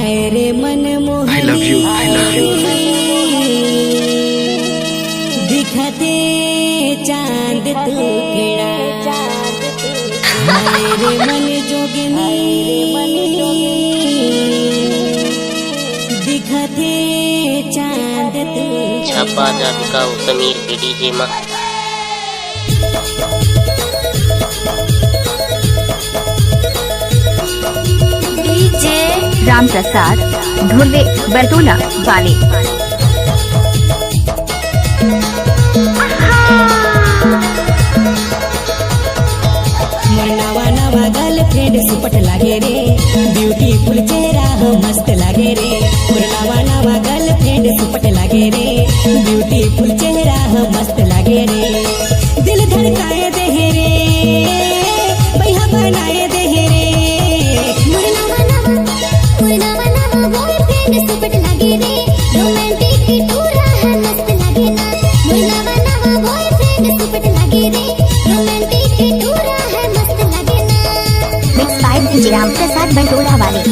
हाय रे मन मोहनी I love you. दिखते चांद टुकड़ा हाय रे मन जोगिनी दिखते चांद टुकड़ा छापा जादूकाऊ समीर के डीजे में डीजे राम प्रसाद ढोले बरतोला वाले। नवा नवा गर्लफ्रेंड सुपट लागे रे ब्यूटीफुल चेहरा हो मस्त लागे रे नवा नवा गर्लफ्रेंड सुपट लागे रे ब्यूटीफुल चेहरा हो मस्त लागे रे दिल धड़काए दे रे भैया बनाए दे रे नवा नवा बॉयफ्रेंड सुपट लागे रे रोमांटिक टूरा है मस्त लागे ना नवा नवा बॉयफ्रेंड सुपट लागे रे रोमांटिक टूरा है मस्त लागे ना। Mix by DJ Ram Prasad बरतोला वाले।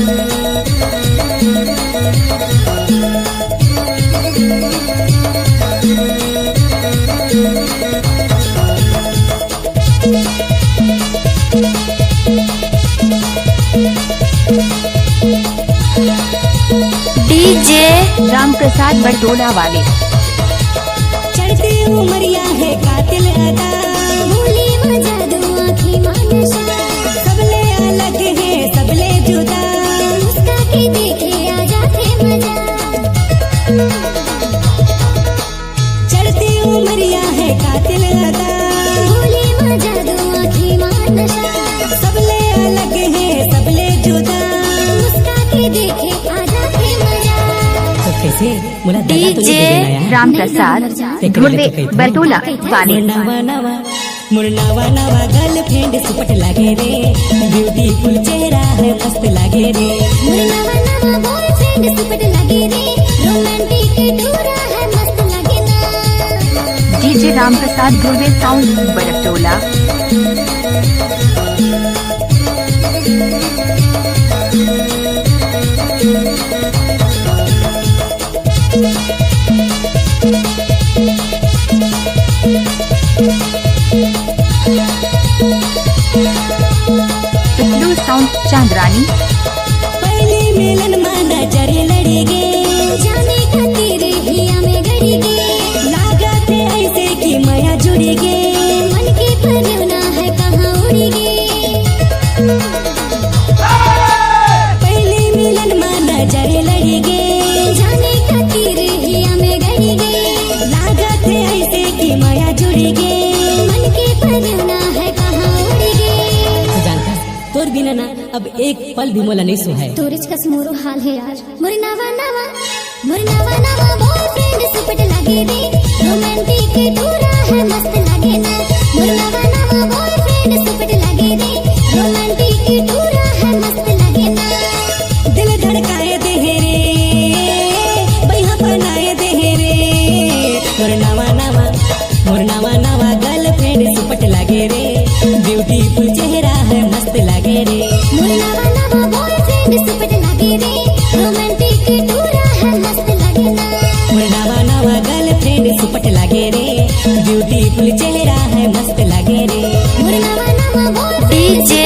डीजे राम प्रसाद बरतोला वाले। चढ़ती उमरिया है कातिल अदा भोली मजा दो आँखें मानसा सबले अलग है सबले जुदा मुस्का के देखे आ जाते मजा चढ़ती उमरिया है कातिल अदा भोली मजा दो आँखें मानसा सबले अलग है सबले जुदा मुस्का के देखे आ जाते मजा। तो कैसे मुला डीजे राम प्रसाद ढोले बरतोला वाले। नवा नवा गर्लफ्रेंड सुपट लागे रे ब्यूटीफुल चेहरा है मस्त लागे रे नवा नवा बॉयफ्रेंड सुपट लागे रे रोमांटिक टूरा है मस्त लागे ना। DJ Ram Prasad Dhole sound बरतोला। Sound Chandrani. पहले मिलन माना जरे लड़ी गे जाने खातिर हिया में गड़ी गे लागते ऐसे कि माया जुड़ी गे मन के परवना है कहाँ उड़ी गे पहले मिलन माना जरे लड़ी गे जाने खातिर हिया में गड़ी गे लागते ऐसे कि माया जुड़ी गे मन के परवना है कहाँ उड़ी गे। जानता तोर बिना ना अब एक पल भी मोला नहीं सुहाए तोरिच कस मोरो हाल है आज मोर नवा नवा बॉयफ्रेंड सुपट लागे रे रोमांटिक टूरा है मस्त लागे ना नवा नवा बॉयफ्रेंड सुपट लागे रे रोमांटिक टूरा है मस्त लागे ना। दिल धड़काए दे रे भैया बनाए दे रे मोर नवा गर्लफ्रेंड सुपट लागे रे ब्यूटीफुल चेहरा है मस्त लागे रे नवा नवा बॉयफ्रेंड सुपट लागे रे रोमांटिक टूरा है मस्त लागे ना नवा गर्लफ्रेंड सुपट लागे रे ब्यूटीफुल चेहरा है मस्त लागे रे नवा नवा डीजे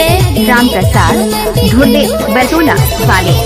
राम प्रसाद ढोले बरतोला वाले।